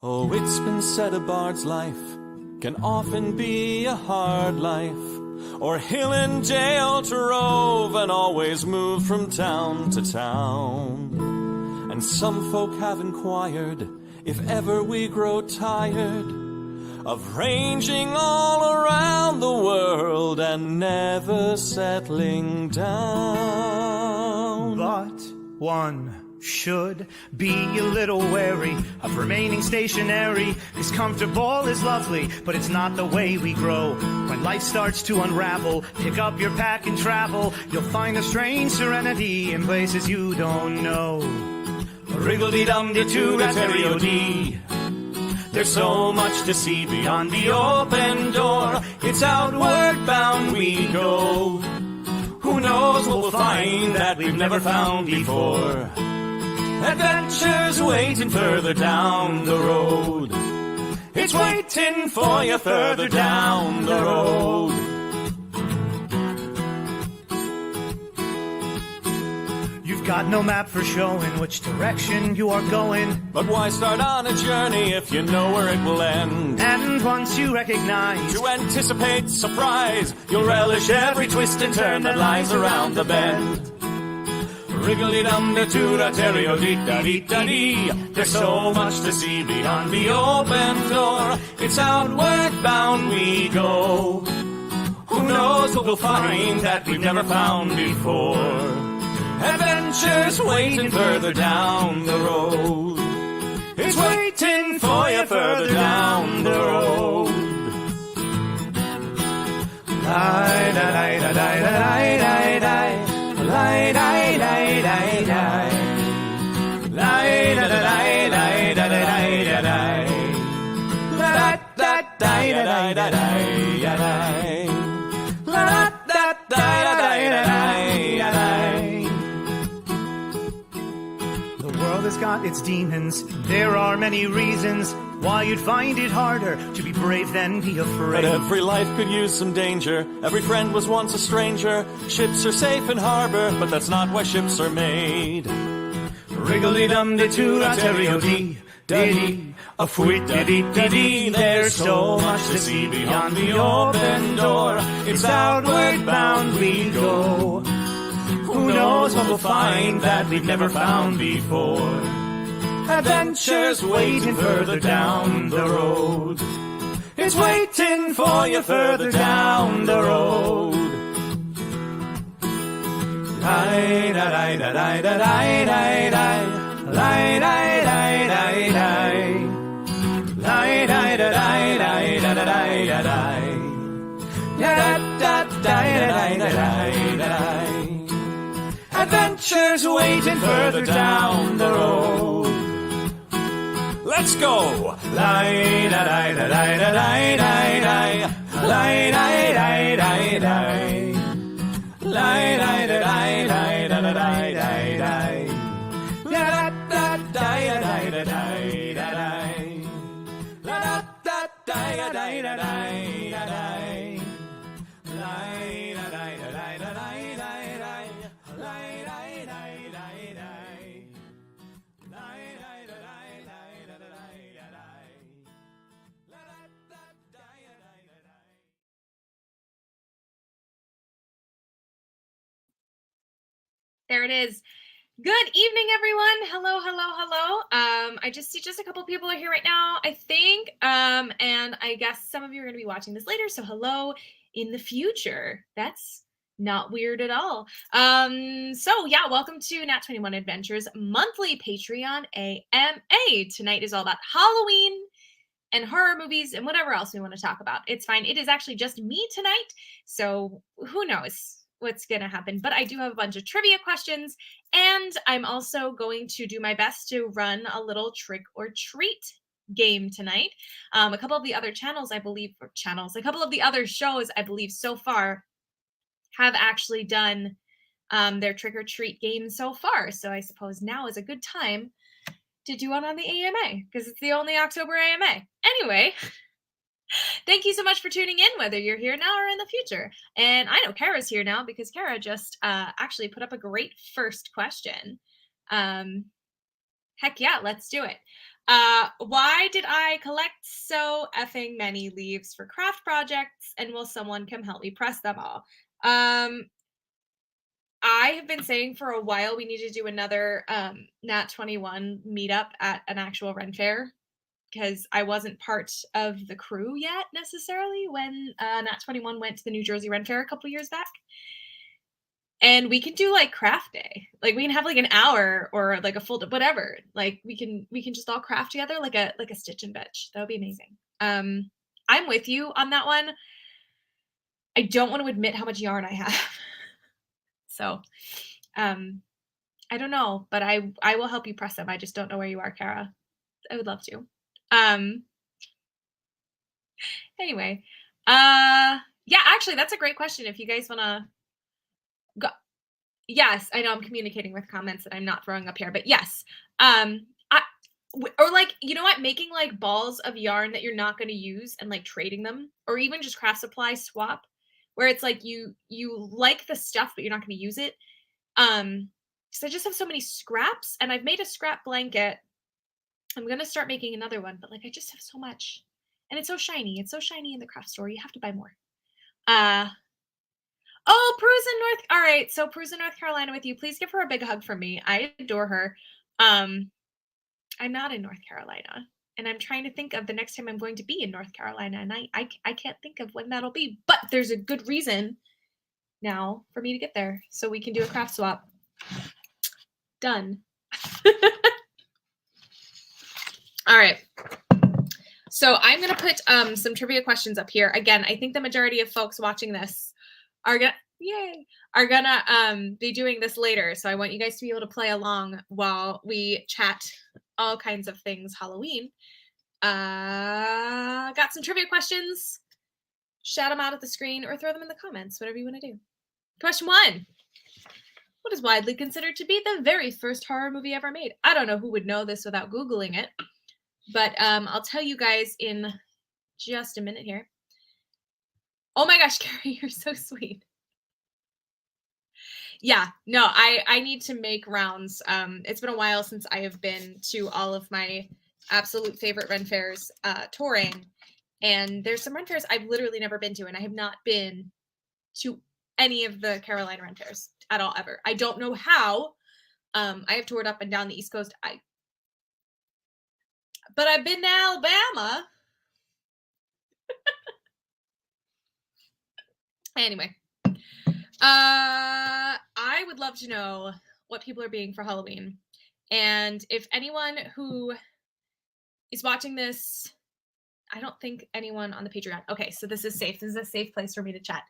Oh, it's been said a bard's life can often be a hard life, or hill and dale to rove and always move from town to town. And some folk have inquired if ever we grow tired of ranging all around the world and never settling down. But one should be a little wary of remaining stationary, 'cause comfortable is lovely, but it's not the way we grow. When life starts to unravel, pick up your pack and travel. You'll find a strange serenity in places you don't know. Wriggle-dee-dum-dee-too-da-terry-o-dee. There's so much to see beyond the open door. It's outward bound we go. Who knows what we'll find that we've never found before. Adventures waiting further down the road. It's waiting for you further down the road. You've got no map for showing which direction you are going. But why start on a journey if you know where it will end? And once you recognize, To anticipate surprise, you'll relish every twist and turn that lies around the bend. Wriggle-dee-dum-dee-too-da-terry-o-dee-da-dee-da-dee. There's so much to see beyond the open door. It's outward bound we go. Who knows what we'll find that we've never found before. Adventures waiting further down the road. It's waiting for you further down the road. the world has got its demons. There are many reasons why you'd find it harder to be brave than be But afraid. every life could use some danger. Every friend was once a stranger. Ships are safe in harbor, but that's not why ships are made. Wriggle-dee-dum-dee-too-da-terry-o-dee-da-dee. A fweet-da-dee-da-dee. There's so much to see beyond the open door. It's outward bound we go. Who knows what we'll find that we've never found before. Adventures waiting further down the road. It's waiting for you further down the road. Adventures waiting further down the road. Let's go! There it is. Good evening, everyone. Hello, hello, hello. I just see just a couple people are here right now, I think. And I guess some of you are going to be watching this later. So hello in the future. That's not weird at all. So yeah, welcome to Nat 21 Adventures monthly Patreon AMA. Tonight is all about Halloween and horror movies and whatever else we want to talk about. It's fine. It is actually just me tonight. So who knows what's going to happen, but I do have a bunch of trivia questions, and I'm also going to do my best to run a little trick or treat game tonight. A couple of the other channels, I believe, a couple of the other shows, I believe, so far have actually done their trick or treat game so far. So I suppose now is a good time to do one on the AMA because it's the only October AMA. Anyway, thank you so much for tuning in, whether you're here now or in the future. And I know Kara's here now because Kara just actually put up a great first question. Heck yeah, let's do it. Why did I collect so effing many leaves for craft projects, and will someone come help me press them all? I have been saying for a while we need to do another Nat 21 meetup at an actual Ren fair, because I wasn't part of the crew yet necessarily when Nat 21 went to the New Jersey Ren Fair a couple years back. And we can do like craft day. Like we can have like an hour or like a full whatever. Like we can just all craft together like a stitch and bitch. That would be amazing. I'm with you on that one. I don't want to admit how much yarn I have. So I don't know, but I will help you press them. I just don't know where you are, Kara. I would love to. Anyway. Yeah, actually that's a great question. If you guys wanna go. Yes, I know I'm communicating with comments that I'm not throwing up here, but yes. Or like, you know what? Making like balls of yarn that you're not going to use and like trading them, or even just craft supply swap, where it's like you like the stuff but you're not going to use it. Because I just have so many scraps, and I've made a scrap blanket. I'm gonna start making another one, but like I just have so much, and it's so shiny. It's so shiny in the craft store. You have to buy more. Oh, Prue's in North. All right, so Prue's in North Carolina with you. Please give her a big hug from me. I adore her. I'm not in North Carolina, and I'm trying to think of the next time I'm going to be in North Carolina, and I can't think of when that'll be. But there's a good reason now for me to get there, so we can do a craft swap. Done. All right. So I'm gonna put some trivia questions up here. Again, I think the majority of folks watching this are gonna be doing this later. So I want you guys to be able to play along while we chat all kinds of things Halloween. Got some trivia questions. Shout them out at the screen or throw them in the comments, whatever you want to do. Question 1. What is widely considered to be the very first horror movie ever made? I don't know who would know this without Googling it, but I'll tell you guys in just a minute here. Oh my gosh, Carrie, you're so sweet. Yeah, no, I need to make rounds. It's been a while since I have been to all of my absolute favorite Ren fairs touring, and there's some Ren fairs I've literally never been to, and I have not been to any of the Carolina Ren fairs at all ever. I don't know how. I have toured up and down the East Coast. But I've been to Alabama. Anyway. I would love to know what people are being for Halloween. And if anyone who is watching this, I don't think anyone on the Patreon. Okay, so this is safe. This is a safe place for me to chat.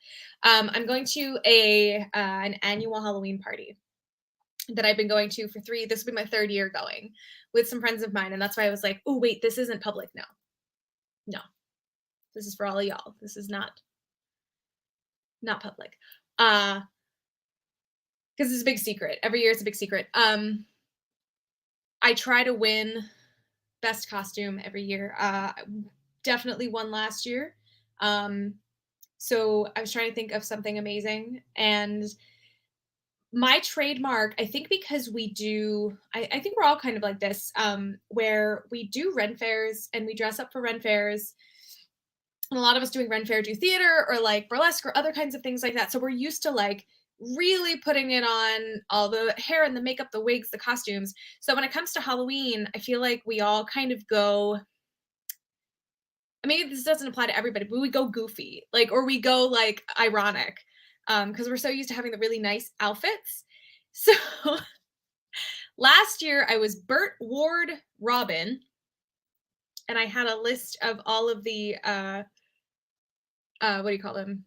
I'm going to an annual Halloween party that I've been going to for this will be my 3rd year going with some friends of mine. And that's why I was like, oh, wait, this isn't public. No. This is for all of y'all. This is not public. Because it's a big secret. Every year it's a big secret. I try to win best costume every year. Definitely won last year. So I was trying to think of something amazing. And my trademark, I think because we do, I think we're all kind of like this, where we do Ren fairs and we dress up for Ren fairs. And a lot of us doing Ren fair do theater or like burlesque or other kinds of things like that. So we're used to like really putting it on all the hair and the makeup, the wigs, the costumes. So when it comes to Halloween, I feel like we all kind of go, maybe this doesn't apply to everybody, but we go goofy, like, or we go like ironic, because we're so used to having the really nice outfits. So last year I was Burt Ward Robin, and I had a list of all of the what do you call them?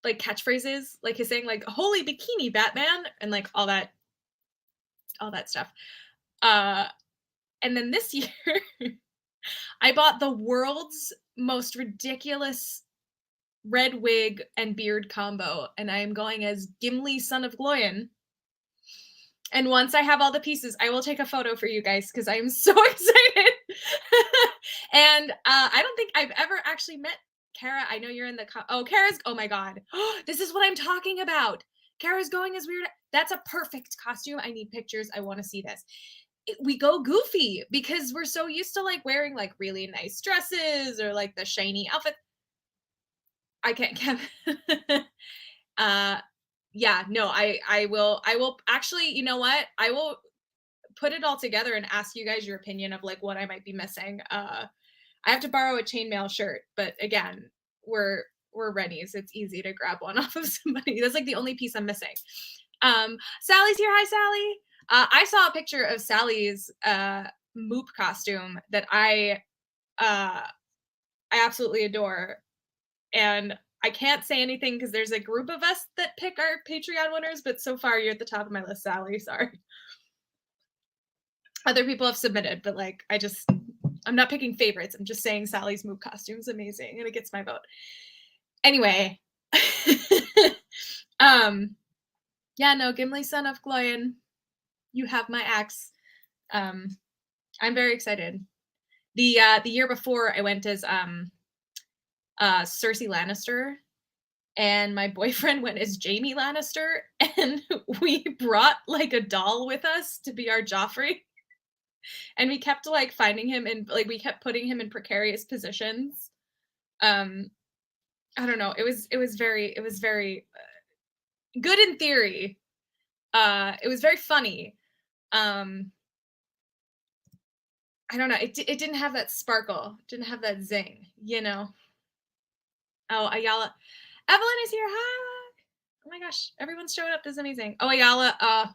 Like catchphrases, like his saying like "Holy bikini, Batman," and like all that stuff. And then this year, I bought the world's most ridiculous red wig and beard combo, and I am going as Gimli, son of Gloin. And once I have all the pieces, I will take a photo for you guys because I am so excited. And I don't think I've ever actually met Kara. I know you're in the Kara's, oh my god. This is what I'm talking about. Kara's going as weird. That's a perfect costume. I need pictures. I want to see this. we go goofy because we're so used to like wearing like really nice dresses or like the shiny outfit. I can't. Yeah, no, I will actually, you know what? I will put it all together and ask you guys your opinion of like what I might be missing. I have to borrow a chainmail shirt, but again, we're Rennies. It's easy to grab one off of somebody. That's like the only piece I'm missing. Sally's here. Hi, Sally. I saw a picture of Sally's Moop costume that I absolutely adore, and I can't say anything because there's a group of us that pick our Patreon winners, but so far you're at the top of my list, Sally. Sorry. Other people have submitted, but like I'm not picking favorites. I'm just saying Sally's Moop costume is amazing and it gets my vote. Anyway. Yeah, no, Gimli, son of Gloin, you have my axe. I'm very excited. The year before I went as Cersei Lannister, and my boyfriend went as Jaime Lannister, and we brought like a doll with us to be our Joffrey. And we kept like finding him and like we kept putting him in precarious positions. I don't know. It was very good in theory. It was very funny. I don't know. It didn't have that sparkle. It didn't have that zing, you know. Oh, Ayala. Evelyn is here. Hi. Oh my gosh. Everyone's showing up. This is amazing. Oh, Ayala.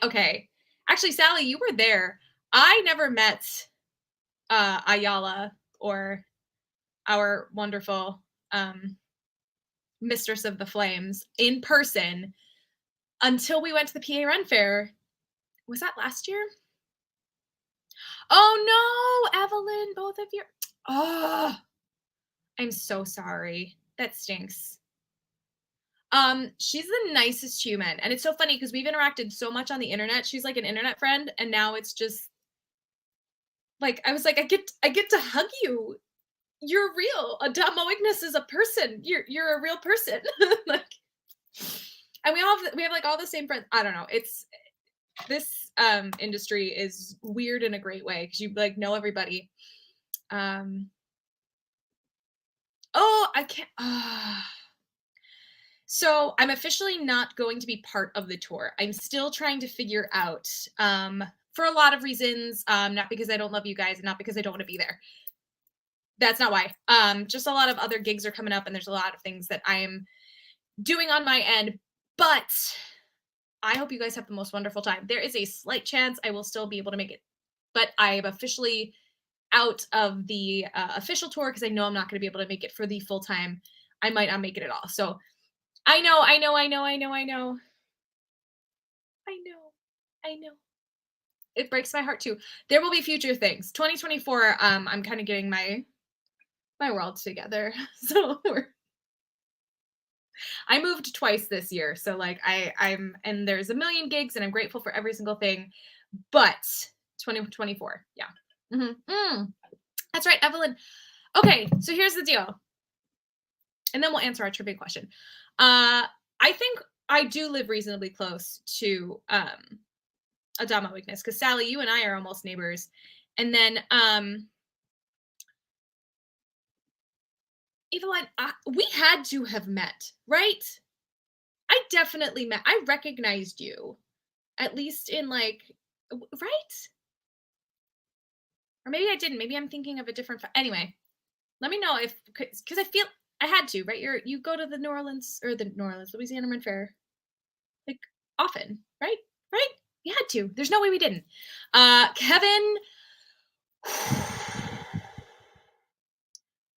Okay. Actually, Sally, you were there. I never met Ayala or our wonderful Mistress of the Flames in person until we went to the PA Run Fair. Was that last year? Oh no, Evelyn, both of your. Oh, I'm so sorry. That stinks. She's the nicest human, and it's so funny because we've interacted so much on the internet. She's like an internet friend, and now it's just like I was like, I get to hug you. You're real. Adamo Ignis is a person. You're a real person. Like, and we have like all the same friends. I don't know. It's this industry is weird in a great way because you like know everybody. Oh, I can't. So I'm officially not going to be part of the tour. I'm still trying to figure out for a lot of reasons, not because I don't love you guys and not because I don't want to be there. That's not why. Just a lot of other gigs are coming up and there's a lot of things that I am doing on my end, but I hope you guys have the most wonderful time. There is a slight chance I will still be able to make it, but I am officially out of the official tour because I know I'm not going to be able to make it for the full time. I might not make it at all. So I know. It breaks my heart too. There will be future things. 2024, I'm kind of getting my world together. So I moved twice this year. So like I'm and there's a million gigs and I'm grateful for every single thing. But 2024, yeah. That's right, Evelyn. Okay, so here's the deal. And then we'll answer our trivia question. I think I do live reasonably close to Adamo Ignis because Sally, you and I are almost neighbors. And then Evelyn, we had to have met, right? I definitely met. I recognized you, at least in like, right? Or maybe I didn't. Maybe I'm thinking of a different. Anyway, let me know if because I feel I had to, right? You go to the New Orleans or the New Orleans, Louisiana Run Fair, like often, right? Right? We had to. There's no way we didn't. Kevin,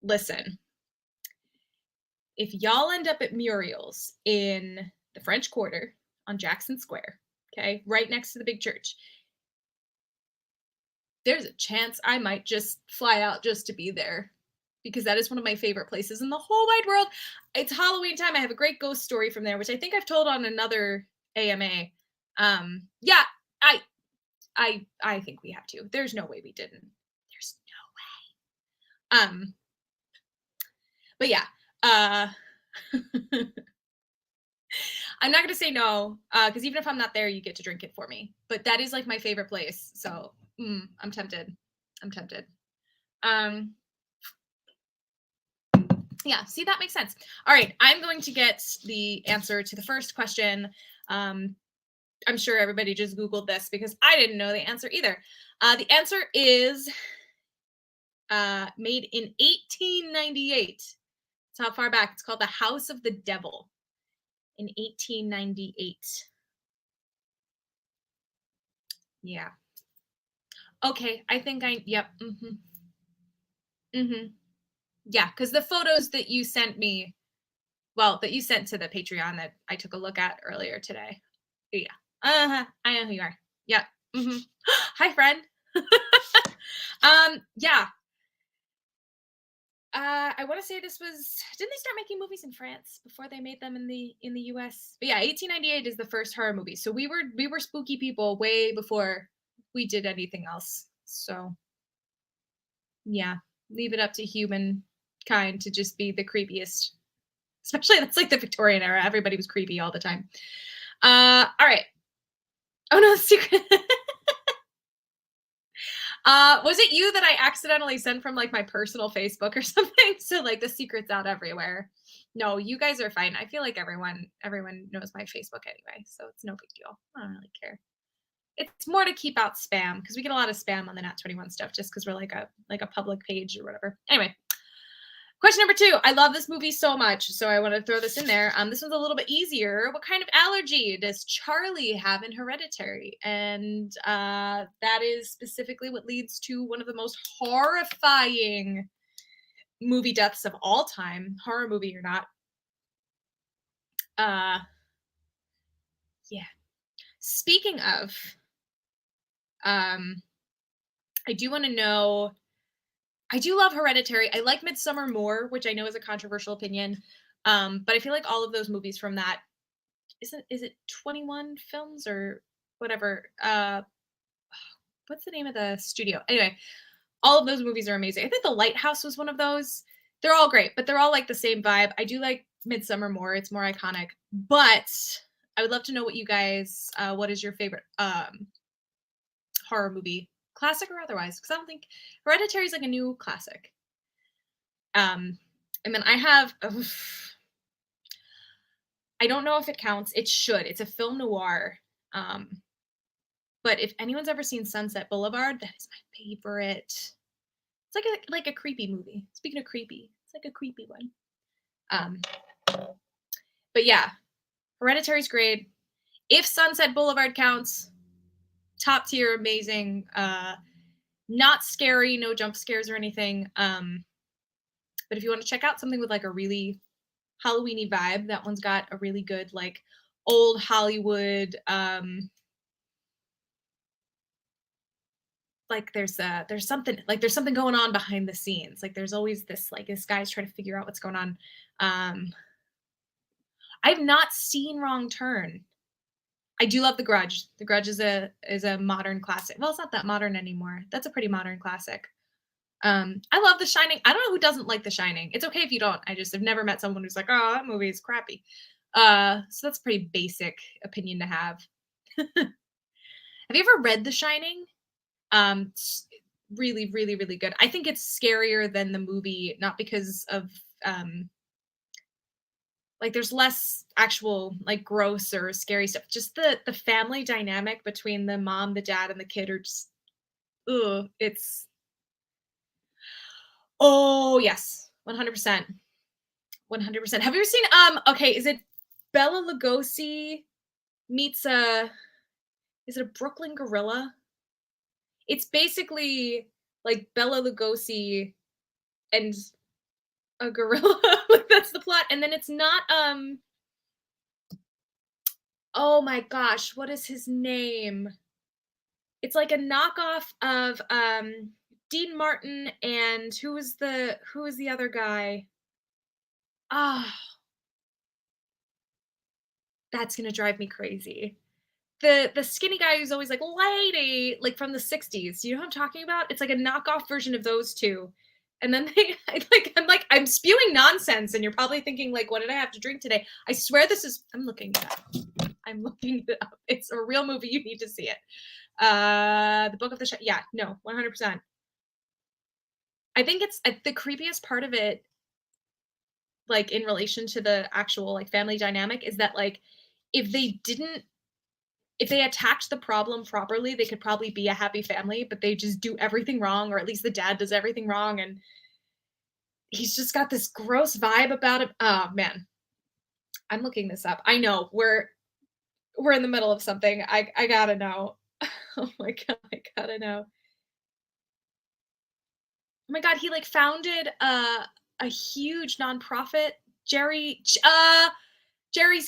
listen. If y'all end up at Muriel's in the French Quarter on Jackson Square, okay, right next to the big church, there's a chance I might just fly out just to be there because that is one of my favorite places in the whole wide world. It's Halloween time. I have a great ghost story from there, which I think I've told on another AMA. Yeah, I think we have to. There's no way we didn't. There's no way. But yeah, I'm not gonna say no, because even if I'm not there, you get to drink it for me. But that is like my favorite place. So I'm tempted. I'm tempted. Yeah, see, that makes sense. All right, I'm going to get the answer to the first question. I'm sure everybody just Googled this because I didn't know the answer either. The answer is made in 1898. That's how far back. It's called The House of the Devil in 1898. Yeah. Okay, I think yep. Yeah, because the photos that you sent me, well, that you sent to the Patreon that I took a look at earlier today. Yeah. I know who you are. Yep. Hi, friend. Yeah. I want to say this was, didn't they start making movies in France before they made them in the US? But yeah, 1898 is the first horror movie. So we were spooky people way before we did anything else. So yeah, leave it up to humankind to just be the creepiest. Especially that's like the Victorian era. Everybody was creepy all the time. All right. Oh no, secret. Was it you that I accidentally sent from like my personal Facebook or something? So like the secret's out everywhere. No, you guys are fine. I feel like everyone knows my Facebook anyway, so it's no big deal. I don't really care. It's more to keep out spam because we get a lot of spam on the Nat 21 stuff just because we're like a public page or whatever. Anyway, question number 2. I love this movie so much, so I want to throw this in there. This one's a little bit easier. What kind of allergy does Charlie have in Hereditary? And that is specifically what leads to one of the most horrifying movie deaths of all time, horror movie or not. Yeah. Speaking of, I do want to know. I do love Hereditary. I like Midsummer more, which I know is a controversial opinion. But I feel like all of those movies from that is it 21 films or whatever? What's the name of the studio? Anyway, all of those movies are amazing. I think The Lighthouse was one of those. They're all great, but they're all like the same vibe. I do like Midsummer more. It's more iconic. But I would love to know what you guys, what is your favorite horror movie? Classic or otherwise, because I don't think Hereditary is like a new classic. And then I have, I don't know if it counts. It should. It's a film noir. But if anyone's ever seen Sunset Boulevard, that is my favorite. It's like a creepy movie. Speaking of creepy, it's like a creepy one. But yeah, Hereditary's great. If Sunset Boulevard counts, top tier, amazing. Not scary, no jump scares or anything. But if you want to check out something with like a really Halloween-y vibe, that one's got a really good like old Hollywood. Like there's something going on behind the scenes. Like there's always this guy's trying to figure out what's going on. I've not seen Wrong Turn. I do love The Grudge. The Grudge is a modern classic. Well, it's not that modern anymore. That's a pretty modern classic. I love The Shining. I don't know who doesn't like The Shining. It's okay if you don't. I just have never met someone who's like, oh, that movie is crappy. So that's a pretty basic opinion to have. Have you ever read The Shining? It's really, really, really good. I think it's scarier than the movie, not because of like there's less actual like gross or scary stuff. Just the family dynamic between the mom, the dad, and the kid are just it's yes, 100%. 100%. Have you ever seen okay, is it Bela Lugosi meets is it a Brooklyn Gorilla? It's basically like Bela Lugosi and a gorilla. Like that's the plot. And then it's not oh my gosh, what is his name? It's like a knockoff of Dean Martin and who is the other guy? That's gonna drive me crazy. The skinny guy who's always like lady, like from the 60s. You know what I'm talking about? It's like a knockoff version of those two. And then I'm spewing nonsense, and you're probably thinking, like, what did I have to drink today? I swear I'm looking it up. I'm looking it up. It's a real movie. You need to see it. The Book of the yeah, no, 100%. I think it's the creepiest part of it, like, in relation to the actual, like, family dynamic is that, like, if they attacked the problem properly, they could probably be a happy family, but they just do everything wrong, or at least the dad does everything wrong, and he's just got this gross vibe about him. Oh, man. I'm looking this up. I know. We're in the middle of something. I gotta know. Oh my god, I gotta know. Oh my god, he, like, founded a huge nonprofit. Jerry's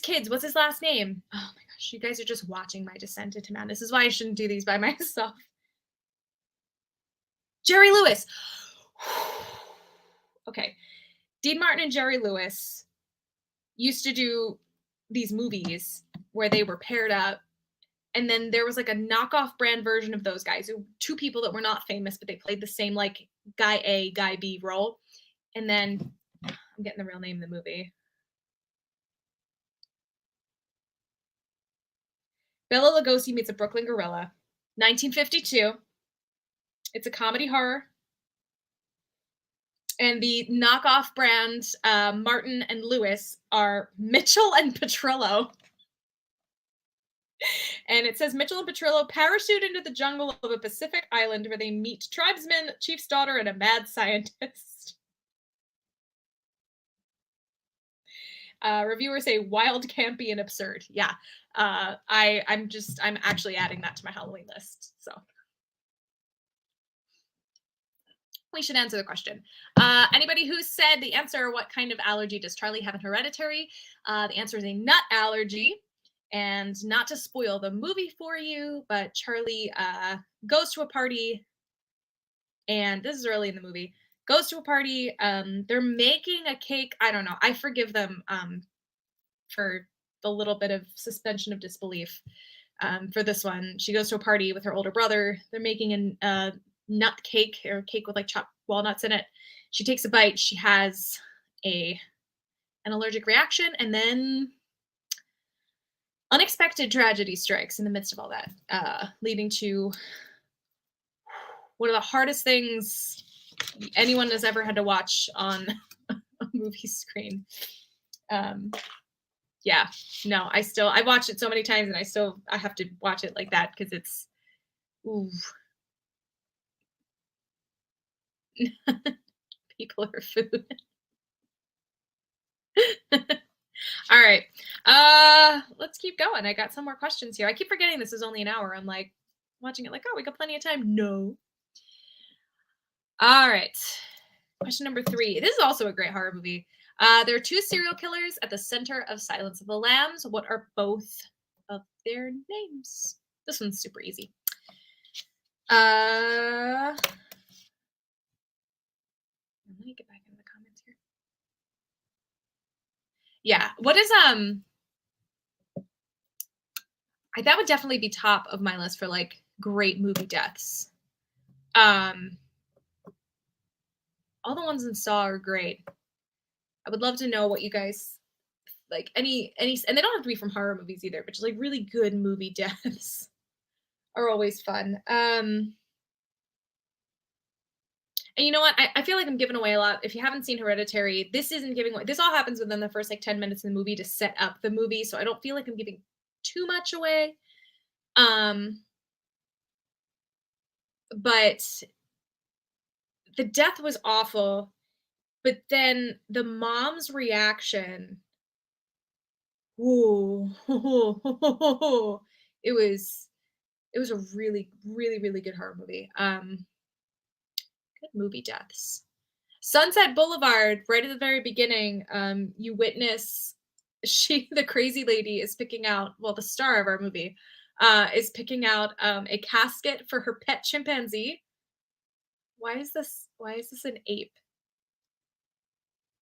Kids. What's his last name? Oh my gosh, you guys are just watching my descent into madness. This is why I shouldn't do these by myself. Jerry Lewis. Okay. Dean Martin and Jerry Lewis used to do these movies where they were paired up, and then there was, like, a knockoff brand version of those guys, two people that were not famous, but they played the same, like, guy A, guy B role. And then I'm getting the real name of the movie. Bela Lugosi Meets a Brooklyn Gorilla, 1952. It's a comedy horror. And the knockoff brand, Martin and Lewis, are Mitchell and Petrillo. And it says Mitchell and Petrillo parachute into the jungle of a Pacific island where they meet tribesmen, chief's daughter, and a mad scientist. Reviewers say wild, campy, and absurd. Yeah. I'm actually adding that to my Halloween list. So we should answer the question. Anybody who said the answer, what kind of allergy does Charlie have in Hereditary? The answer is a nut allergy. And not to spoil the movie for you, but Charlie goes to a party, and this is early in the movie, goes to a party. They're making a cake. I don't know. I forgive them for the little bit of suspension of disbelief for this one. She goes to a party with her older brother. They're making a nut cake, or a cake with, like, chopped walnuts in it. She takes a bite. She has an allergic reaction, and then unexpected tragedy strikes in the midst of all that, leading to one of the hardest things anyone has ever had to watch on a movie screen. Yeah, no, I watched it so many times, and I have to watch it like that because it's, ooh. People are food. All right. Let's keep going. I got some more questions here. I keep forgetting this is only an hour. I'm like watching it like, oh, we got plenty of time. No. All right. Question number 3. This is also a great horror movie. There are 2 serial killers at the center of Silence of the Lambs. What are both of their names? This one's super easy. Let me get back in the comments here. Yeah. What is that would definitely be top of my list for, like, great movie deaths. All the ones in Saw are great. I would love to know what you guys like. Any, and they don't have to be from horror movies either, but just, like, really good movie deaths are always fun. And you know what? I feel like I'm giving away a lot. If you haven't seen Hereditary, this isn't giving away. This all happens within the first, like, 10 minutes of the movie to set up the movie, so I don't feel like I'm giving too much away. But the death was awful, but then the mom's reaction, ooh, it was a really, really, really good horror movie. Good movie deaths. Sunset Boulevard, right at the very beginning, you witness the crazy lady is picking out, well, the star of our movie is picking out a casket for her pet chimpanzee. Why is this an ape?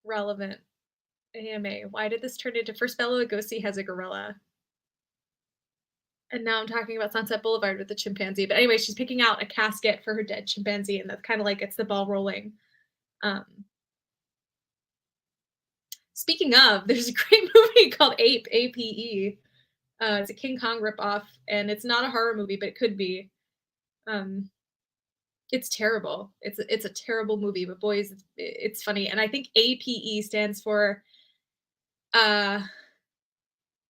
Relevant AMA. Why did this turn into first Bela Lugosi has a gorilla? And now I'm talking about Sunset Boulevard with the chimpanzee. But anyway, she's picking out a casket for her dead chimpanzee, and that's kind of like gets the ball rolling. Um, Speaking of, there's a great movie called Ape, A-P-E. It's a King Kong ripoff, and it's not a horror movie, but it could be. Um, it's terrible. It's a terrible movie, but boys, it's funny. And I think APE stands for uh,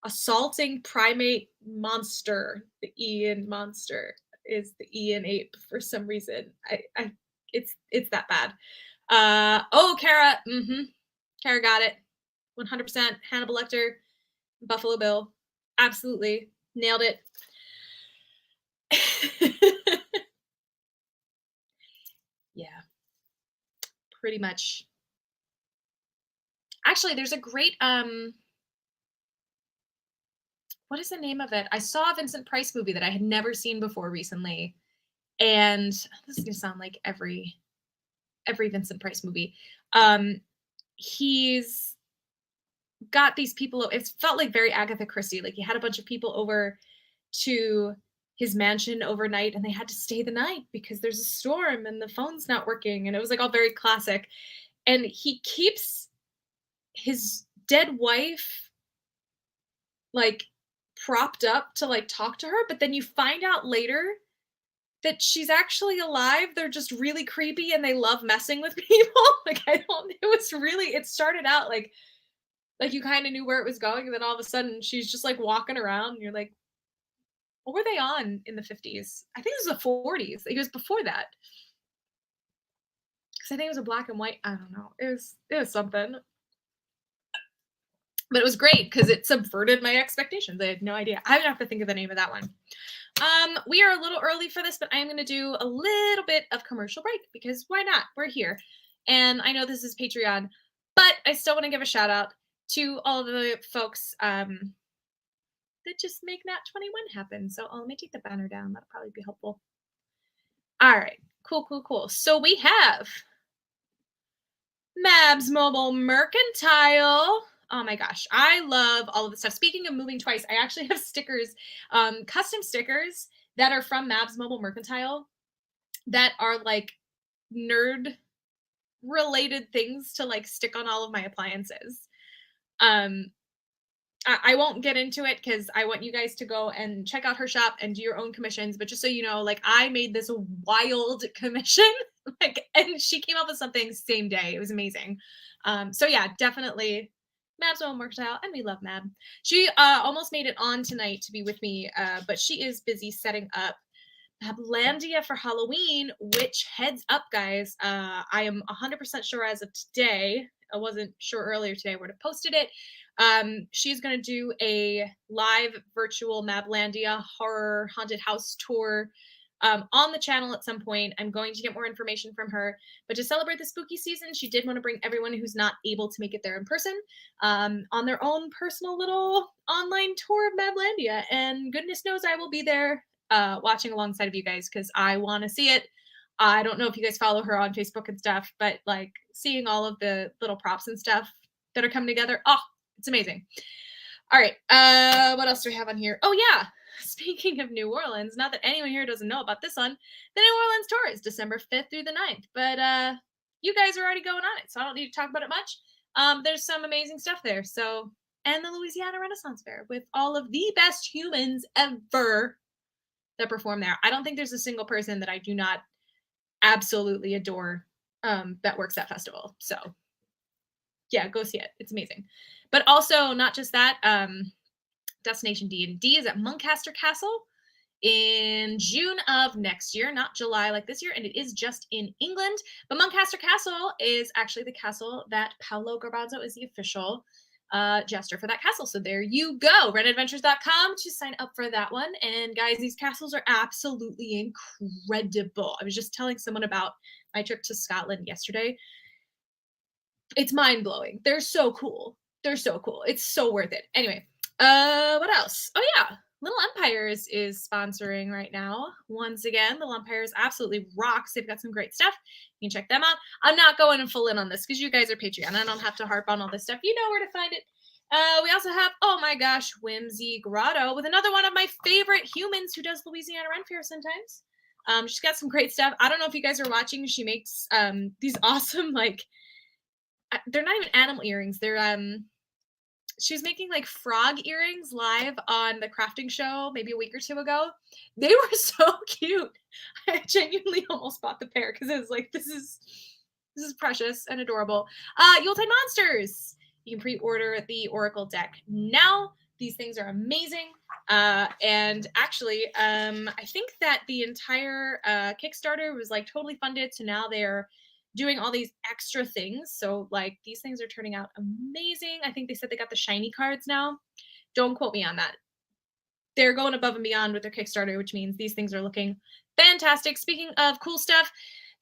assaulting primate monster. The E in monster is the E in ape for some reason. It's that bad. Oh, Kara. Kara got it. 100%. Hannibal Lecter, Buffalo Bill. Absolutely. Nailed it. Yeah. Pretty much. Actually, there's a great what is the name of it? I saw a Vincent Price movie that I had never seen before recently. And this is gonna sound like every Vincent Price movie. He's got these people. It felt like very Agatha Christie. Like he had a bunch of people over to his mansion overnight, and they had to stay the night because there's a storm and the phone's not working, and it was like all very classic. And he keeps his dead wife like propped up to like talk to her, but then you find out later that she's actually alive. They're just really creepy and they love messing with people. Like it started out like you kind of knew where it was going, and then all of a sudden she's just like walking around and you're like, what were they on in the 50s? I think it was the 40s. It was before that. Because I think it was a black and white. I don't know. It was something. But it was great because it subverted my expectations. I had no idea. I have to think of the name of that one. We are a little early for this, but I'm going to do a little bit of commercial break because why not? We're here. And I know this is Patreon, but I still want to give a shout out to all of the folks that just make Nat 21 happen. So let me take the banner down. That'll probably be helpful. All right. Cool. So we have Mabs Mobile Mercantile. Oh my gosh, I love all of the stuff. Speaking of moving twice, I actually have stickers, custom stickers that are from Mabs Mobile Mercantile that are like nerd related things to like stick on all of my appliances. I won't get into it because I want you guys to go and check out her shop and do your own commissions. But just so you know, like I made this wild commission, and she came up with something same day. It was amazing. So yeah, definitely Mab's Mobile Mercantile, and we love Mab. She almost made it on tonight to be with me, but she is busy setting up Mablandia for Halloween, which heads up, guys. I am 100% sure as of today. I wasn't sure earlier today. I would have posted it. She's going to do a live virtual Mablandia horror haunted house tour on the channel at some point. I'm going to get more information from her. But to celebrate the spooky season, she did want to bring everyone who's not able to make it there in person on their own personal little online tour of Mablandia. And goodness knows I will be there watching alongside of you guys because I want to see it. I don't know if you guys follow her on Facebook and stuff, but like seeing all of the little props and stuff that are coming together, oh, it's amazing. All right, what else do we have on here? Oh yeah, speaking of New Orleans, not that anyone here doesn't know about this one, the New Orleans tour is December 5th through the 9th, but you guys are already going on it, so I don't need to talk about it much. There's some amazing stuff there. So, and the Louisiana Renaissance Fair with all of the best humans ever that perform there. I don't think there's a single person that I do not absolutely adore that works that festival. So yeah, go see it. It's amazing. But also not just that, Destination D&D is at Muncaster Castle in June of next year, not July like this year, and it is just in England. But Muncaster Castle is actually the castle that Paolo Garbanzo is the official jester for that castle. So there you go, renadventures.com to sign up for that one. And guys, these castles are absolutely incredible. I was just telling someone about my trip to Scotland yesterday. It's mind-blowing. They're so cool. It's so worth it. Anyway, what else? Oh yeah, Little Empires is sponsoring right now. Once again, Little Empires absolutely rocks. They've got some great stuff. You can check them out. I'm not going full in on this because you guys are Patreon. I don't have to harp on all this stuff. You know where to find it. We also have, oh my gosh, Whimsy Grotto with another one of my favorite humans who does Louisiana Run Fair sometimes. She's got some great stuff. I don't know if you guys are watching. She makes these awesome, like, they're not even animal earrings. They're she was making like frog earrings live on the crafting show maybe a week or two ago. They were so cute. I genuinely almost bought the pair because it was like, this is precious and adorable. Yuletide Monsters. You can pre-order the Oracle deck now. These things are amazing. And actually, I think that the entire Kickstarter was like totally funded. So now they're doing all these extra things. So like these things are turning out amazing. I think they said they got the shiny cards now. Don't quote me on that. They're going above and beyond with their Kickstarter, which means these things are looking fantastic. Speaking of cool stuff,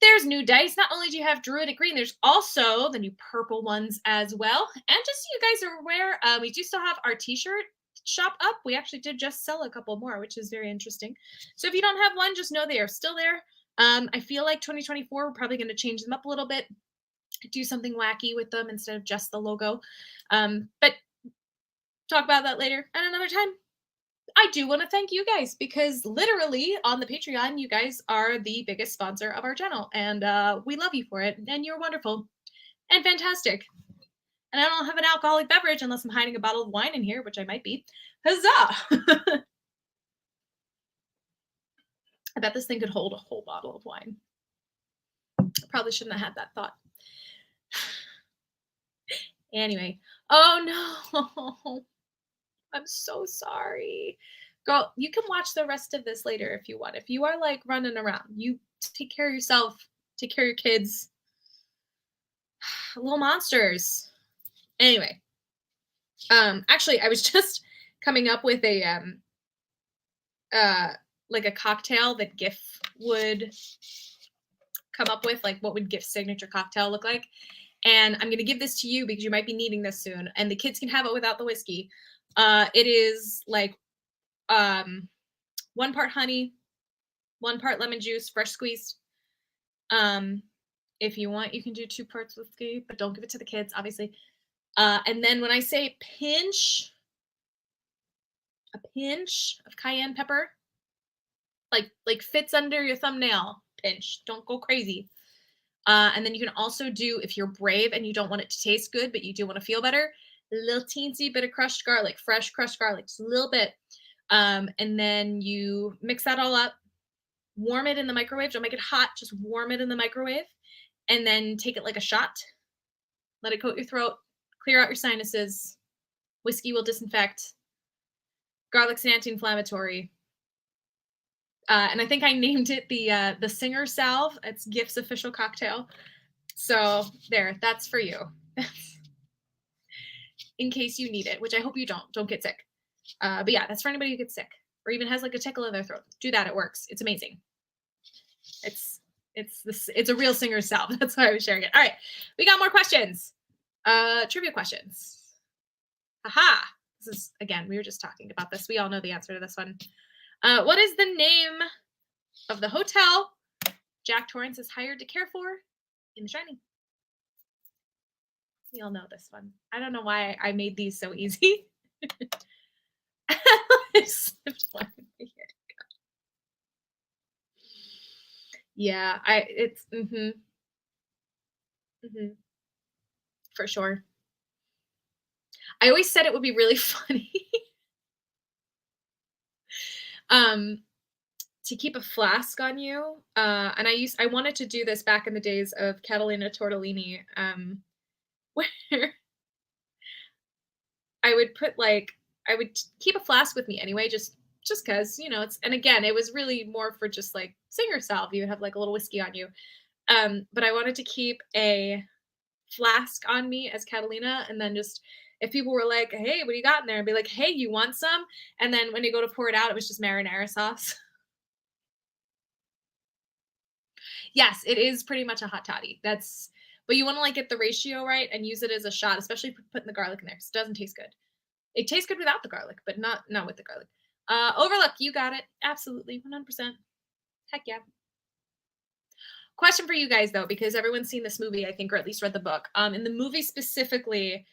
there's new dice. Not only do you have Druidic Green, there's also the new purple ones as well. And just so you guys are aware, we do still have our t-shirt shop up. We actually did just sell a couple more, which is very interesting. So if you don't have one, just know they are still there. I feel like 2024, we're probably going to change them up a little bit, do something wacky with them instead of just the logo. But talk about that later at another time. I do want to thank you guys because literally on the Patreon, you guys are the biggest sponsor of our channel, and we love you for it. And you're wonderful and fantastic. And I don't have an alcoholic beverage unless I'm hiding a bottle of wine in here, which I might be. Huzzah! I bet this thing could hold a whole bottle of wine. Probably shouldn't have had that thought. Anyway. Oh no. I'm so sorry. Girl, you can watch the rest of this later if you want. If you are like running around, you take care of yourself, take care of your kids. Little monsters. Anyway. Actually, I was just coming up with a like a cocktail that GIF would come up with, like what would GIF's signature cocktail look like. And I'm going to give this to you because you might be needing this soon. And the kids can have it without the whiskey. It is like 1 part honey, 1 part lemon juice, fresh squeezed. If you want, you can do 2 parts whiskey, but don't give it to the kids, obviously. And then when I say a pinch of cayenne pepper, like fits under your thumbnail, pinch. Don't go crazy. And then you can also do, if you're brave and you don't want it to taste good, but you do want to feel better, a little teensy bit of crushed garlic, fresh crushed garlic, just a little bit. And then you mix that all up, warm it in the microwave. Don't make it hot, just warm it in the microwave. And then take it like a shot. Let it coat your throat, clear out your sinuses. Whiskey will disinfect. Garlic's an anti-inflammatory. And I think I named it the Singer Salve. It's GIF's official cocktail. So there, that's for you. In case you need it, which I hope you don't get sick. But yeah, that's for anybody who gets sick or even has like a tickle in their throat. Do that, it works. It's amazing. It's a real Singer Salve. That's why I was sharing it. All right, we got more questions. Trivia questions. Aha. This is, again, we were just talking about this. We all know the answer to this one. What is the name of the hotel Jack Torrance is hired to care for in The Shining? We all know this one. I don't know why I made these so easy. Yeah, it's for sure. I always said it would be really funny. To keep a flask on you. And I wanted to do this back in the days of Catalina Tortellini, where I would keep a flask with me anyway, just cause, you know, and again, it was really more for just like Singer Salve. You would have like a little whiskey on you. But I wanted to keep a flask on me as Catalina. And then just, if people were like, hey, what do you got in there? I'd be like, hey, you want some? And then when you go to pour it out, it was just marinara sauce. Yes, it is pretty much a hot toddy. But you want to like get the ratio right and use it as a shot, especially putting the garlic in there because it doesn't taste good. It tastes good without the garlic, but not with the garlic. Overlook, you got it. Absolutely, 100%. Heck yeah. Question for you guys, though, because everyone's seen this movie, I think, or at least read the book. In the movie specifically,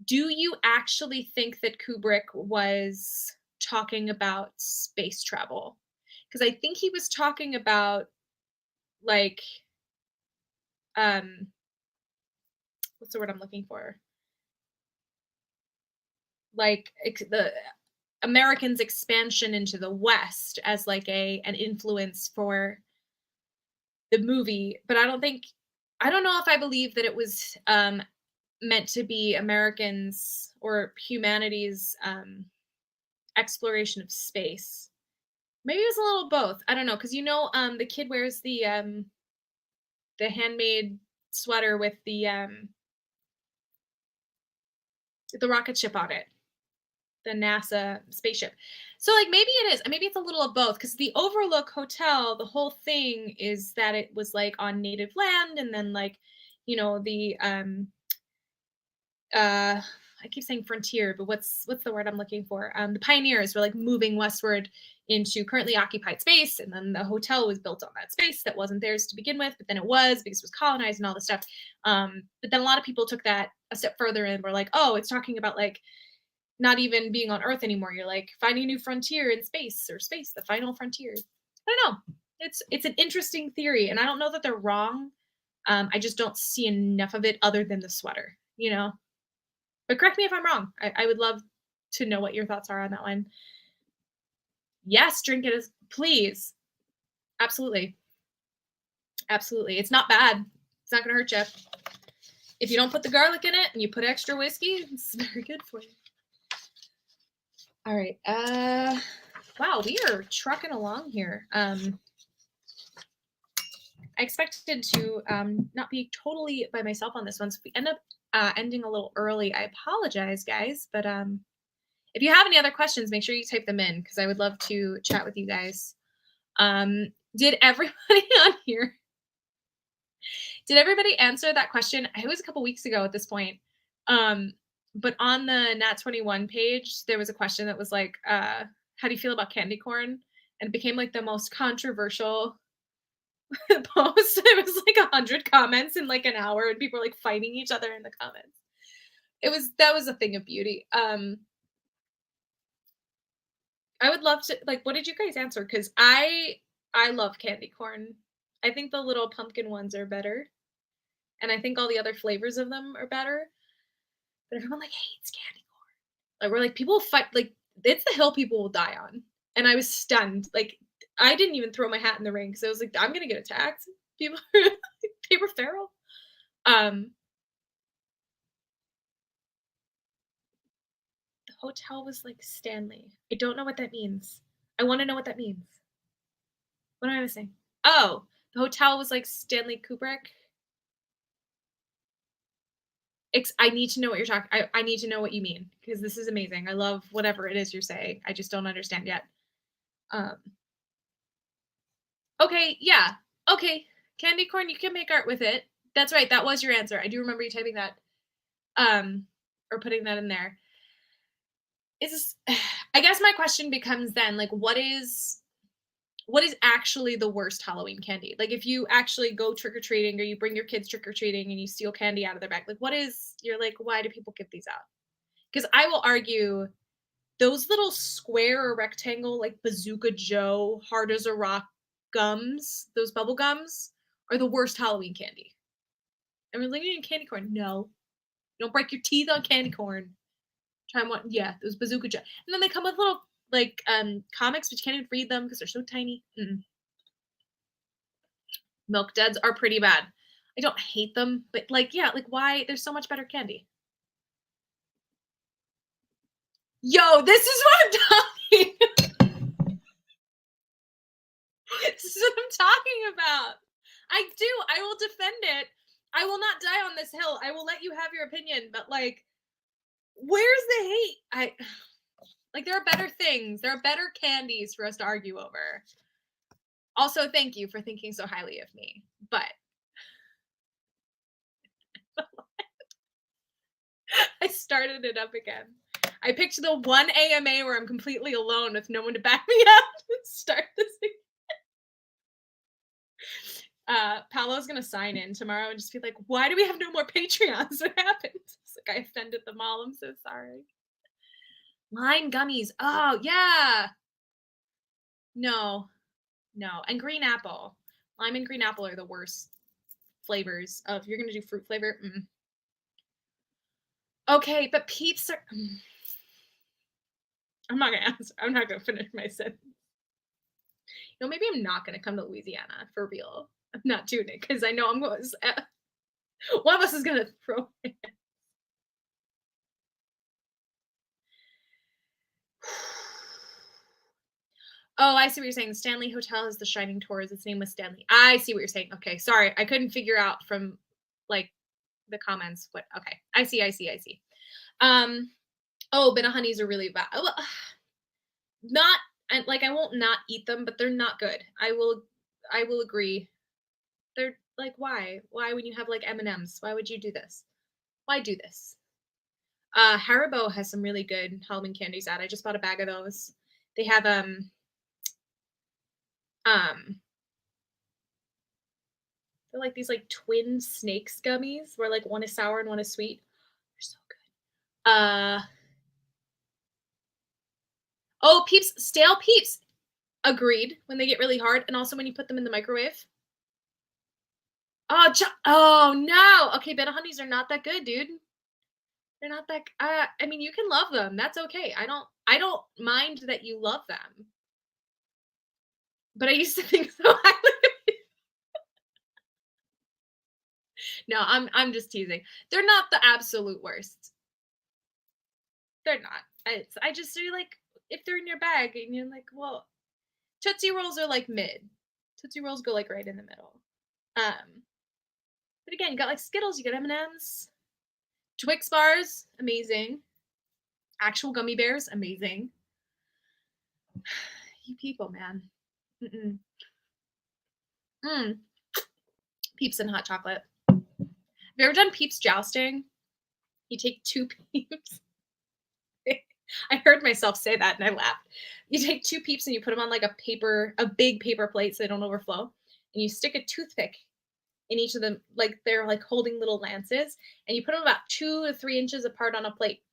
do you actually think that Kubrick was talking about space travel? because I think he was talking about like um what's the word I'm looking for? Like the Americans' expansion into the West as like an influence for the movie, but I don't know if I believe that it was meant to be Americans or humanity's exploration of space. Maybe it was a little both. I don't know, because the kid wears the handmade sweater with the rocket ship on it, the NASA spaceship. So like maybe it is, maybe it's a little of both, because the Overlook Hotel, the whole thing is that it was like on native land, and then like the I keep saying frontier, but what's the word I'm looking for? The pioneers were like moving westward into currently occupied space, and then the hotel was built on that space that wasn't theirs to begin with, but then it was because it was colonized and all this stuff. But then a lot of people took that a step further and were like, oh, it's talking about like not even being on Earth anymore. You're like finding a new frontier in space, or space, the final frontier. I don't know. It's an interesting theory, and I don't know that they're wrong. I just don't see enough of it other than the sweater, But correct me if I'm wrong. I would love to know what your thoughts are on that one. Yes, drink it as please. Absolutely. Absolutely. It's not bad. It's not going to hurt you. If you don't put the garlic in it and you put extra whiskey, it's very good for you. All right. Wow, we are trucking along here. I expected to not be totally by myself on this one, so if we end up ending a little early, I apologize, guys. But if you have any other questions, make sure you type them in, because I would love to chat with you guys. Did everybody on here? Did everybody answer that question? It was a couple weeks ago at this point. But on the Nat 21 page, there was a question that was like, how do you feel about candy corn? And it became like the most controversial post. It was like 100 comments in like an hour, and people were like fighting each other in the comments. That was a thing of beauty. I would love to, like, what did you guys answer? Because I love candy corn. I think the little pumpkin ones are better, and I think all the other flavors of them are better. But everyone like hates candy corn. Like we're like, people fight, like it's the hill people will die on. And I was stunned. Like I didn't even throw my hat in the ring, because I was like, I'm gonna get attacked. People were feral. The hotel was like Stanley. I don't know what that means. I want to know what that means. What am I missing? Oh, the hotel was like Stanley Kubrick. I need to know what you're talking. I need to know what you mean, because this is amazing. I love whatever it is you're saying. I just don't understand yet. Okay, yeah. Okay, candy corn, you can make art with it. That's right. That was your answer. I do remember you typing that, or putting that in there. I guess my question becomes then, like, what is actually the worst Halloween candy? Like, if you actually go trick-or-treating, or you bring your kids trick-or-treating and you steal candy out of their bag, like, you're like, why do people give these out? Because I will argue those little square or rectangle, like Bazooka Joe, hard as a rock gums, those bubble gums, are the worst Halloween candy. And we're like, candy corn. No. Don't break your teeth on candy corn. Try one. Yeah, those Bazooka Joe. And then they come with little like comics, but you can't even read them because they're so tiny. Milk Duds are pretty bad. I don't hate them, but like, yeah, like why? There's so much better candy. Yo, this is what I'm talking. This is what I'm talking about. I do. I will defend it. I will not die on this hill. I will let you have your opinion, but like, where's the hate? Like, there are better things. There are better candies for us to argue over. Also, thank you for thinking so highly of me. But I started it up again. I picked the one AMA where I'm completely alone with no one to back me up and start this again. Paolo's gonna sign in tomorrow and just be like, why do we have no more Patreons? What happened? It's like, I offended them all. I'm so sorry. Lime gummies. Oh, yeah. No. No. And green apple. Lime and green apple are the worst flavors of, you're going to do fruit flavor. Okay, but Peeps are, I'm not going to answer. I'm not going to finish my sentence. You know, maybe I'm not going to come to Louisiana for real. I'm not doing it because I know I'm going to, one of us is going to throw it. Oh, I see what you're saying. The Stanley Hotel is the Shining Tours. Its name was Stanley. I see what you're saying. Okay, sorry. I couldn't figure out from like the comments what. Okay, I see. Oh, Honeys are really bad. Well, not, and like I won't not eat them, but they're not good. I will agree. They're like, why? Why when you have like M&Ms? Why would you do this? Why do this? Haribo has some really good Halloween candies out. I just bought a bag of those. They have they're like these like twin snakes gummies where like one is sour and one is sweet. They're so good. Oh, Peeps, stale Peeps. Agreed. When they get really hard, and also when you put them in the microwave. Oh no. Okay, Honeys are not that good, dude. They're not that. I mean, you can love them. That's okay. I don't mind that you love them. But I used to think so highly. No, I'm just teasing. They're not the absolute worst. They're not. I just do like if they're in your bag and you're like, well, Tootsie Rolls are like mid. Tootsie Rolls go like right in the middle. But again, you got like Skittles, you got M&Ms, Twix bars, amazing. Actual gummy bears, amazing. You people, man. Peeps and hot chocolate. Have you ever done Peeps jousting? You take 2 Peeps. I heard myself say that and I laughed. You take 2 Peeps and you put them on like a big paper plate so they don't overflow. And you stick a toothpick in each of them, like they're like holding little lances, and you put them about 2 to 3 inches apart on a plate.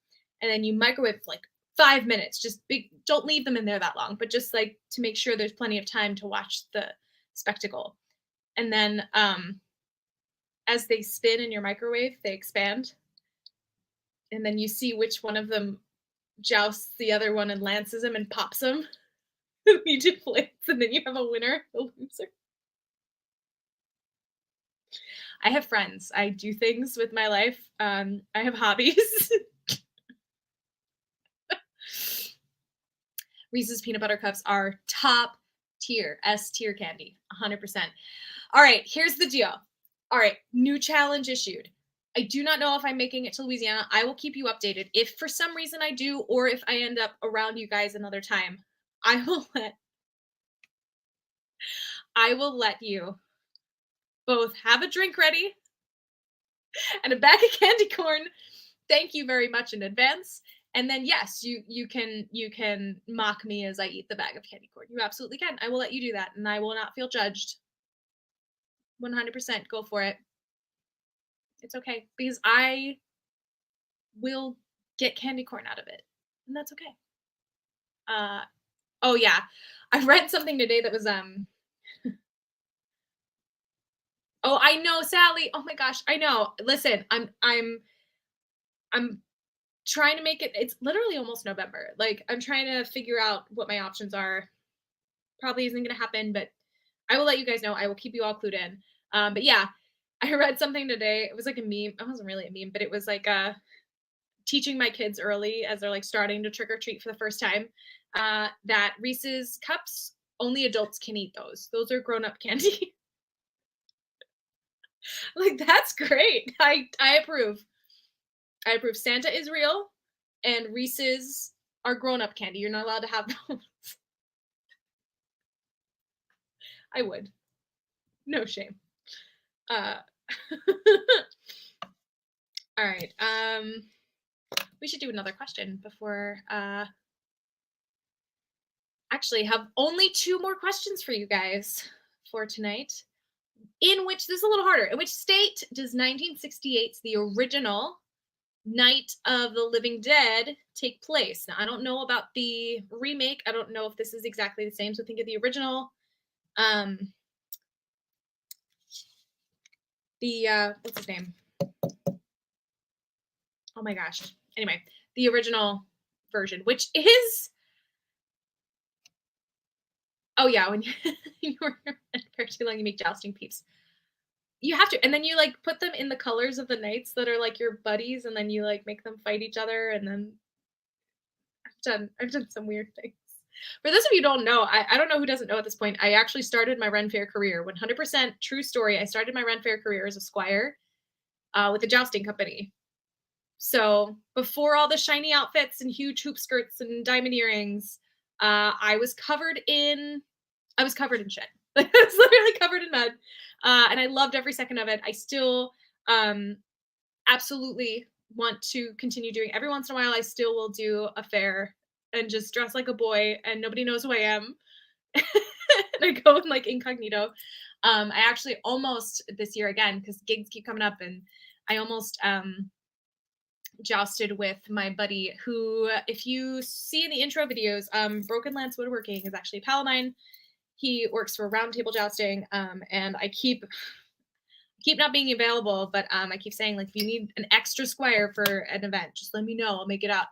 And then you microwave for like 5 minutes. Just don't leave them in there that long, but just like to make sure there's plenty of time to watch the spectacle. And then as they spin in your microwave, they expand. And then you see which one of them jousts the other one and lances him and pops him. You do plates, and then you have a winner, a loser. I have friends. I do things with my life. I have hobbies. Reese's Peanut Butter Cups are top tier, S tier candy, 100%. All right, here's the deal. All right, new challenge issued. I do not know if I'm making it to Louisiana. I will keep you updated. If for some reason I do, or if I end up around you guys another time, I will let you both have a drink ready and a bag of candy corn. Thank you very much in advance. And then yes, you can mock me as I eat the bag of candy corn. You absolutely can. I will let you do that, and I will not feel judged. 100%. Go for it. It's okay, because I will get candy corn out of it, and that's okay. Oh yeah, I read something today that was oh, I know, Sally. Oh my gosh, I know. Listen, I'm trying to make it. It's literally almost November. Like I'm trying to figure out what my options are. Probably isn't going to happen, but I will let you guys know. I will keep you all clued in. But yeah, I read something today. It was like a meme. It wasn't really a meme, but it was like teaching my kids early as they're like starting to trick or treat for the first time that Reese's cups, only adults can eat those. Those are grown up candy. Like that's great. I approve. I approve. Santa is real, and Reese's are grown up candy. You're not allowed to have those. I would. No shame. All right. We should do another question before actually have only 2 more questions for you guys for tonight. In which, this is a little harder. In which state does 1968's the original Night of the Living Dead take place? Now, I don't know about the remake. I don't know if this is exactly the same. So think of the original Um, the what's his name? Oh my gosh. Anyway, the original version, which is oh yeah, when you, you were for too long, you make jousting peeps. You have to, and then you like put them in the colors of the knights that are like your buddies, and then you like make them fight each other, and then I've done some weird things. For those of you who don't know, I don't know who doesn't know at this point. I actually started my Ren Fair career, 100% true story. I started my Ren Fair career as a squire with a jousting company. So before all the shiny outfits and huge hoop skirts and diamond earrings, I was covered in shit. I was literally covered in mud, and I loved every second of it. I still absolutely want to continue doing. Every once in a while, I still will do a fair and just dress like a boy, and nobody knows who I am. And I go in like incognito. I actually almost this year again because gigs keep coming up, and I almost jousted with my buddy who, if you see in the intro videos, Broken Lance Woodworking is actually a pal of mine. He works for Round Table Jousting, and I keep not being available, but I keep saying like if you need an extra squire for an event, just let me know. I'll make it out.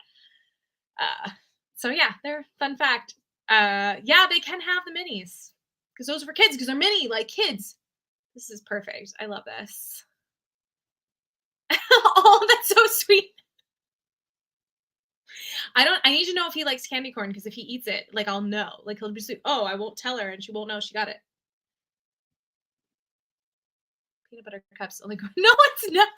So yeah, they're fun fact. Yeah, they can have the minis because those are for kids because they're mini like kids. This is perfect. I love this. Oh, that's so sweet. I need to know if he likes candy corn because if he eats it, like I'll know. Like he'll just say, "Oh, I won't tell her, and she won't know she got it." Peanut butter cups only go. No, it's not.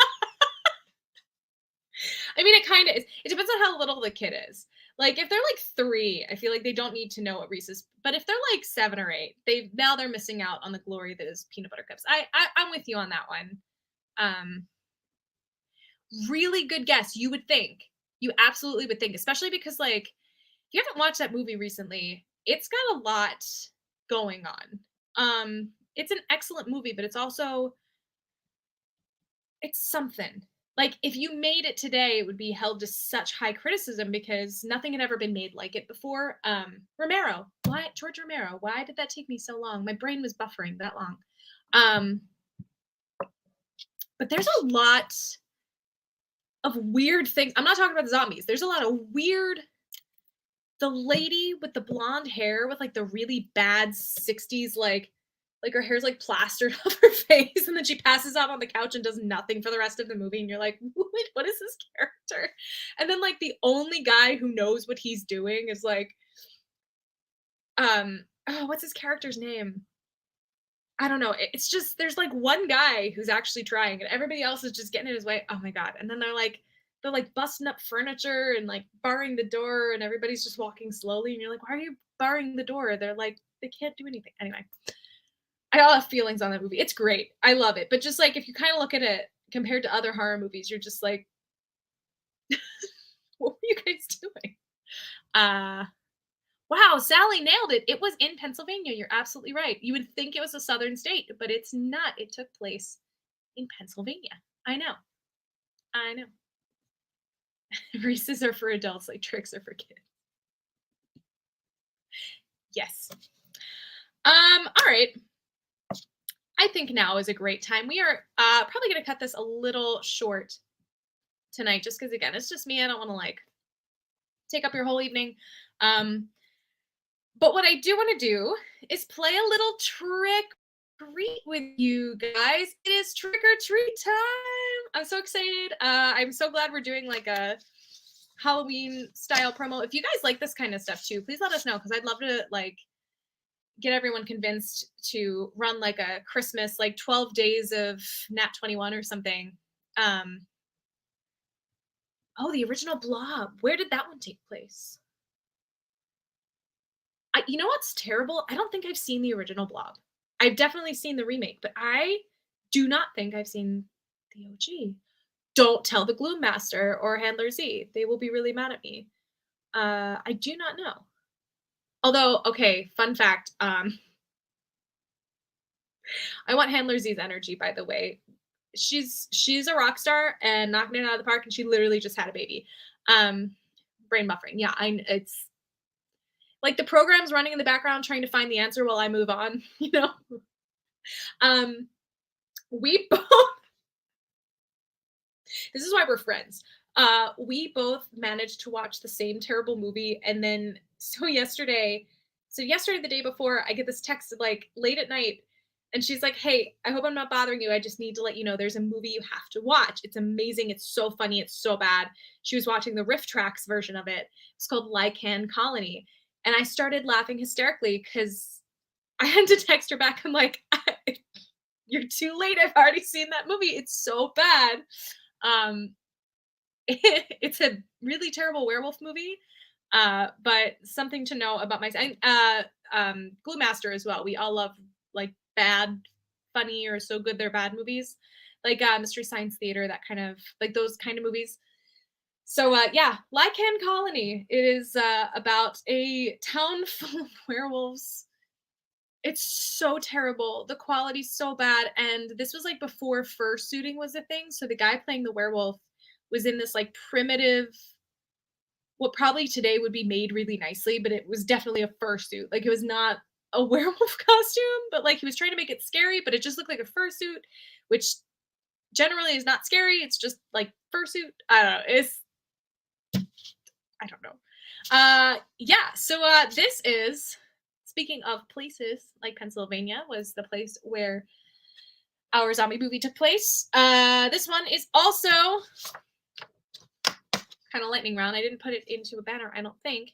I mean, it kind of is. It depends on how little the kid is. Like if they're like 3, I feel like they don't need to know what Reese's. But if they're like 7 or 8, they're missing out on the glory that is peanut butter cups. I'm with you on that one. Really good guess. You would think. You absolutely would think, especially because like if you haven't watched that movie recently, it's got a lot going on. It's an excellent movie, but it's also it's something. Like if you made it today, it would be held to such high criticism because nothing had ever been made like it before. Romero, why George Romero? Why did that take me so long? My brain was buffering that long. But there's a lot of weird things. I'm not talking about the zombies. There's a lot of weird. The lady with the blonde hair with like the really bad 60s like her hair's like plastered off her face and then she passes out on the couch and does nothing for the rest of the movie and you're like, what is this character? And then like the only guy who knows what he's doing is like oh, what's his character's name? I don't know. It's just there's like one guy who's actually trying and everybody else is just getting in his way. Oh my god. And then they're like busting up furniture and like barring the door and everybody's just walking slowly and you're like, why are you barring the door? They're like, they can't do anything. Anyway, I all have feelings on that movie. It's great. I love it. But just like if you kind of look at it compared to other horror movies, you're just like, what were you guys doing? Wow, Sally nailed it. It was in Pennsylvania. You're absolutely right. You would think it was a southern state, but it's not. It took place in Pennsylvania. I know. Reese's are for adults, like Tricks are for kids. Yes. All right. I think now is a great time. We are probably going to cut this a little short tonight just because, again, it's just me. I don't want to, like, take up your whole evening. But what I do want to do is play a little trick treat with you guys. It is trick or treat time. I'm so excited. I'm so glad we're doing like a Halloween style promo. If you guys like this kind of stuff too, please let us know because I'd love to like get everyone convinced to run like a Christmas, like 12 days of Nat 21 or something. Oh, the original Blob. Where did that one take place? You know what's terrible? I don't think I've seen the original Blob. I've definitely seen the remake, but I do not think I've seen the OG. Don't tell the Gloom Master or Handler Z. They will be really mad at me. I do not know. Although, okay, fun fact. I want Handler Z's energy, by the way. She's a rock star and knocking it out of the park, and she literally just had a baby. Brain buffering. Yeah, it's Like the program's running in the background trying to find the answer while I move on, you know? We both this is why we're friends. We both managed to watch the same terrible movie, and then yesterday, the day before, I get this text like late at night, and she's like, "Hey, I hope I'm not bothering you. I just need to let you know there's a movie you have to watch. It's amazing. It's so funny. It's so bad." She was watching the Riff Tracks version of it. It's called Lycan Colony, and I started laughing hysterically because I had to text her back. I'm like, "You're too late. I've already seen that movie. It's so bad." Um, it's a really terrible werewolf movie, but something to know about my Glue Master as well. We all love like bad, funny, or so good they're bad movies, like Mystery Science Theater, that kind of like those kind of movies. So yeah, Lycan Colony. It is about a town full of werewolves. It's so terrible. The quality's so bad. And this was like before fursuiting was a thing. So the guy playing the werewolf was in this like primitive, what probably today would be made really nicely, but it was definitely a fursuit. Like it was not a werewolf costume, but like he was trying to make it scary, but it just looked like a fursuit, which generally is not scary. It's just like fursuit. I don't know. I don't know. Yeah. So this is, speaking of places, like Pennsylvania was the place where our zombie movie took place. This one is also kind of lightning round. I didn't put it into a banner, I don't think.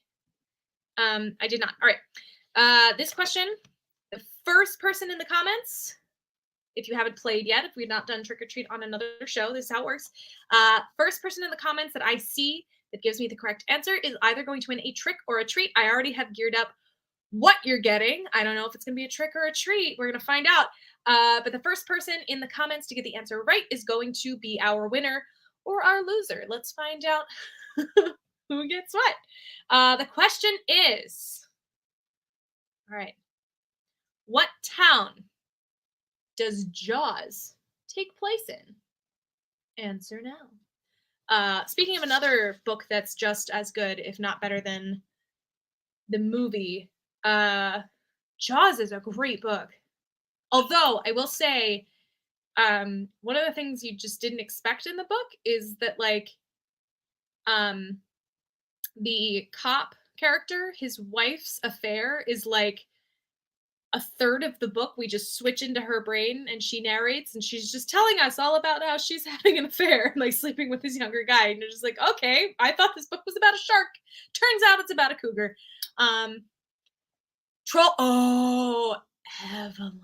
I did not. All right. This question, the first person in the comments, if you haven't played yet, if we've not done Trick or Treat on another show, this is how it works. First person in the comments that I see that gives me the correct answer is either going to win a trick or a treat. I already have geared up what you're getting. I don't know if it's going to be a trick or a treat. We're going to find out. But the first person in the comments to get the answer right is going to be our winner or our loser. Let's find out who gets what. The question is, all right, what town does Jaws take place in? Answer now. Speaking of another book that's just as good, if not better than the movie, Jaws is a great book. Although I will say, one of the things you just didn't expect in the book is that like, the cop character, his wife's affair is like a third of the book. We just switch into her brain and she narrates and she's just telling us all about how she's having an affair and like sleeping with this younger guy. And you're just like, okay, I thought this book was about a shark. Turns out it's about a cougar. Evelyn.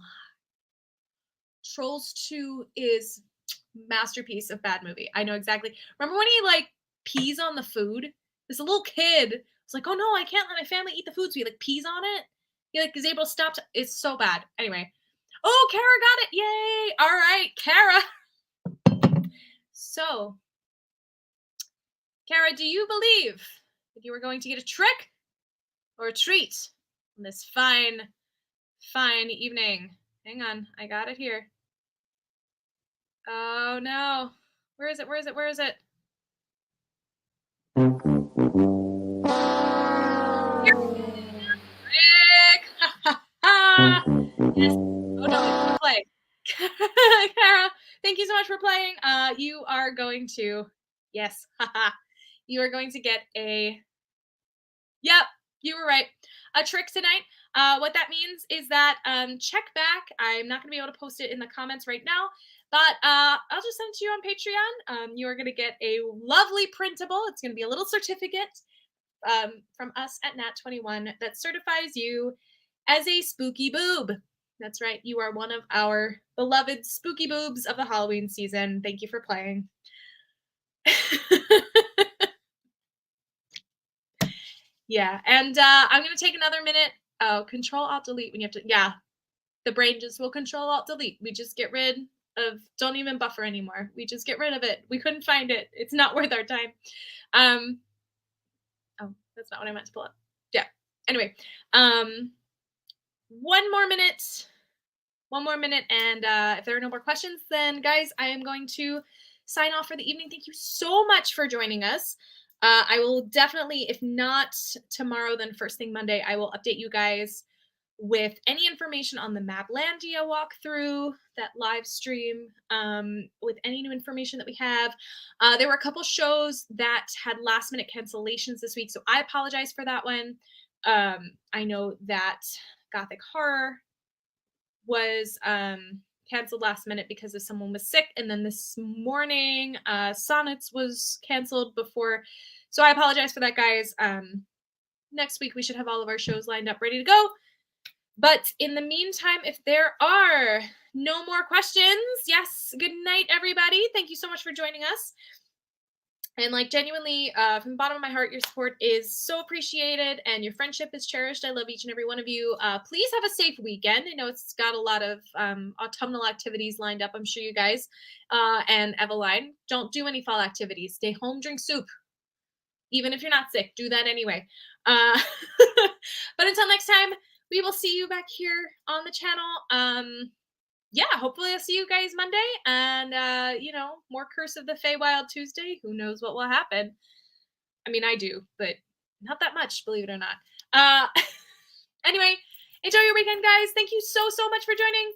Trolls 2 is masterpiece of bad movie. I know exactly. Remember when he like pees on the food? This little kid was like, "Oh no, I can't let my family eat the food," so he like pees on it. He like is able to stop. It's so bad. Anyway, oh, Kara got it! Yay! All right, Kara. So, Kara, do you believe that you are going to get a trick or a treat on this fine, fine evening? Hang on, I got it here. Oh no. Where is it? Where is it? Where is it? Yes. Oh no, play. Kara, thank you so much for playing. You are going to, yes, you are going to get a, yep, you were right, a trick tonight. What that means is that check back. I'm not going to be able to post it in the comments right now, but I'll just send it to you on Patreon. You are going to get a lovely printable. It's going to be a little certificate from us at Nat21 that certifies you as a spooky boob. That's right. You are one of our beloved spooky boobs of the Halloween season. Thank you for playing. Yeah, and I'm going to take another minute. Oh, Control Alt Delete when you have to. Yeah, the brain just will Control Alt Delete. We just get rid of. Don't even buffer anymore. We just get rid of it. We couldn't find it. It's not worth our time. Oh, that's not what I meant to pull up. Yeah. Anyway, one more minute, and if there are no more questions, then guys, I am going to sign off for the evening. Thank you so much for joining us. I will definitely, if not tomorrow, then first thing Monday, I will update you guys with any information on the Maplandia walkthrough, that live stream, with any new information that we have. There were a couple shows that had last minute cancellations this week, so I apologize for that one. I know that Gothic Horror was canceled last minute because of someone was sick, and then this morning Sonnets was canceled before, so I apologize for that, guys. Next week we should have all of our shows lined up ready to go. But in the meantime, if there are no more questions, yes, good night, everybody. Thank you so much for joining us. And like genuinely, from the bottom of my heart, your support is so appreciated and your friendship is cherished. I love each and every one of you. Please have a safe weekend. I know it's got a lot of autumnal activities lined up. I'm sure you guys and Eveline, don't do any fall activities. Stay home, drink soup. Even if you're not sick, do that anyway. But until next time, we will see you back here on the channel. Yeah, hopefully I'll see you guys Monday. And, more Curse of the Feywild Tuesday. Who knows what will happen? I mean, I do, but not that much, believe it or not. Anyway, enjoy your weekend, guys. Thank you so much for joining.